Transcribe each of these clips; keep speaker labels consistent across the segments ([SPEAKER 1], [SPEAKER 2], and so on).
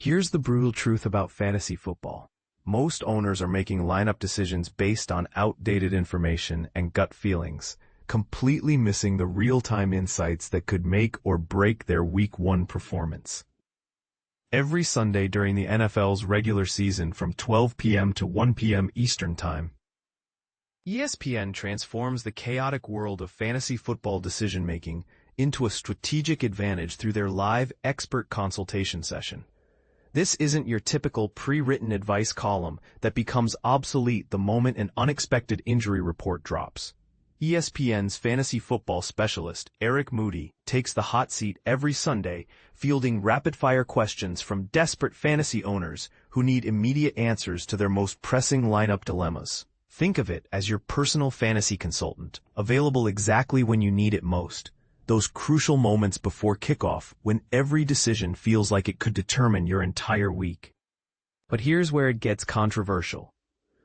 [SPEAKER 1] Here's the brutal truth about fantasy football. Most owners are making lineup decisions based on outdated information and gut feelings, completely missing the real-time insights that could make or break their Week 1 performance. Every Sunday during the NFL's regular season from 12 p.m. to 1 p.m. Eastern Time, ESPN transforms the chaotic world of fantasy football decision-making into a strategic advantage through their live expert consultation session. This isn't your typical pre-written advice column that becomes obsolete the moment an unexpected injury report drops. ESPN's fantasy football specialist, Moody, takes the hot seat every Sunday, fielding rapid-fire questions from desperate fantasy owners who need immediate answers to their most pressing lineup dilemmas. Think of it as your personal fantasy consultant, available exactly when you need it most. Those crucial moments before kickoff when every decision feels like it could determine your entire week. But here's where it gets controversial.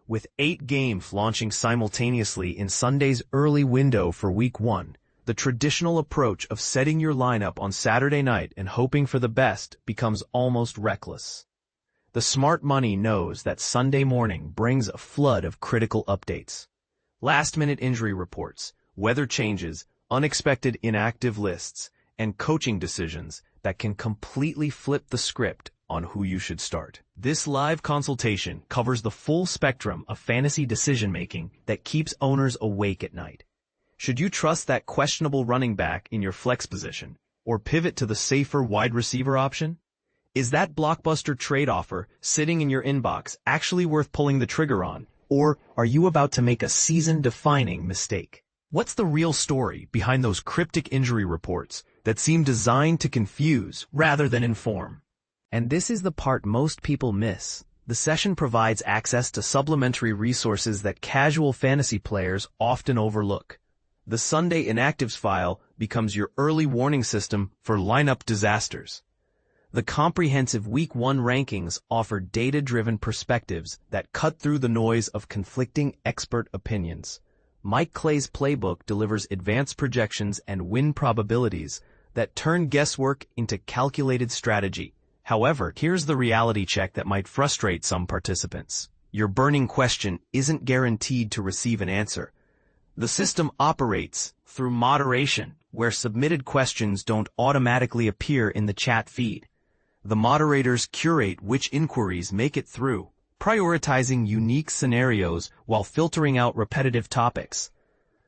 [SPEAKER 1] With 8 games launching simultaneously in Sunday's early window for Week 1, the traditional approach of setting your lineup on Saturday night and hoping for the best becomes almost reckless. The smart money knows that Sunday morning brings a flood of critical updates. Last-minute injury reports, weather changes, unexpected inactive lists, and coaching decisions that can completely flip the script on who you should start. This live consultation covers the full spectrum of fantasy decision-making that keeps owners awake at night. Should you trust that questionable running back in your flex position, or pivot to the safer wide receiver option? Is that blockbuster trade offer sitting in your inbox actually worth pulling the trigger on, or are you about to make a season-defining mistake? What's the real story behind those cryptic injury reports that seem designed to confuse rather than inform? And this is the part most people miss. The session provides access to supplementary resources that casual fantasy players often overlook. The Sunday Inactives file becomes your early warning system for lineup disasters. The comprehensive Week 1 rankings offer data-driven perspectives that cut through the noise of conflicting expert opinions. Mike Clay's playbook delivers advanced projections and win probabilities that turn guesswork into calculated strategy. However, here's the reality check that might frustrate some participants. Your burning question isn't guaranteed to receive an answer. The system operates through moderation, where submitted questions don't automatically appear in the chat feed. The moderators curate which inquiries make it through, prioritizing unique scenarios while filtering out repetitive topics.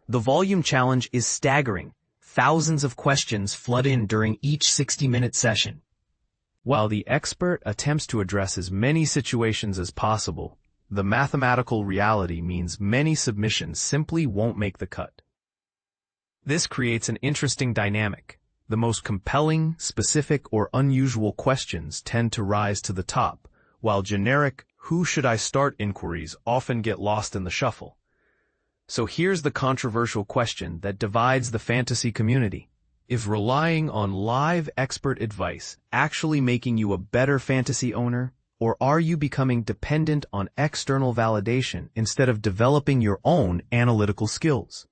[SPEAKER 1] The volume challenge is staggering. Thousands of questions flood in during each 60-minute session. While the expert attempts to address as many situations as possible, the mathematical reality means many submissions simply won't make the cut. This creates an interesting dynamic. The most compelling, specific, or unusual questions tend to rise to the top, while generic, "who should I start" inquiries often get lost in the shuffle. So here's the controversial question that divides the fantasy community. Is relying on live expert advice actually making you a better fantasy owner, or are you becoming dependent on external validation instead of developing your own analytical skills?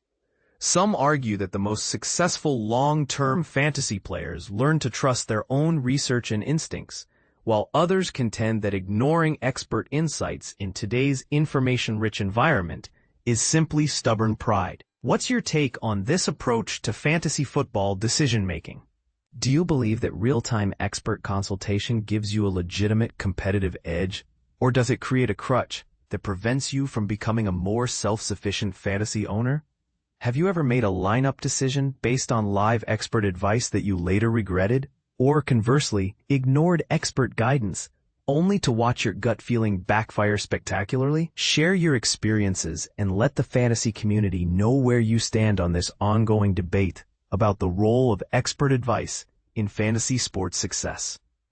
[SPEAKER 1] Some argue that the most successful long-term fantasy players learn to trust their own research and instincts, while others contend that ignoring expert insights in today's information-rich environment is simply stubborn pride. What's your take on this approach to fantasy football decision-making? Do you believe that real-time expert consultation gives you a legitimate competitive edge, or does it create a crutch that prevents you from becoming a more self-sufficient fantasy owner? Have you ever made a lineup decision based on live expert advice that you later regretted, or conversely, ignored expert guidance, only to watch your gut feeling backfire spectacularly? Share your experiences and let the fantasy community know where you stand on this ongoing debate about the role of expert advice in fantasy sports success.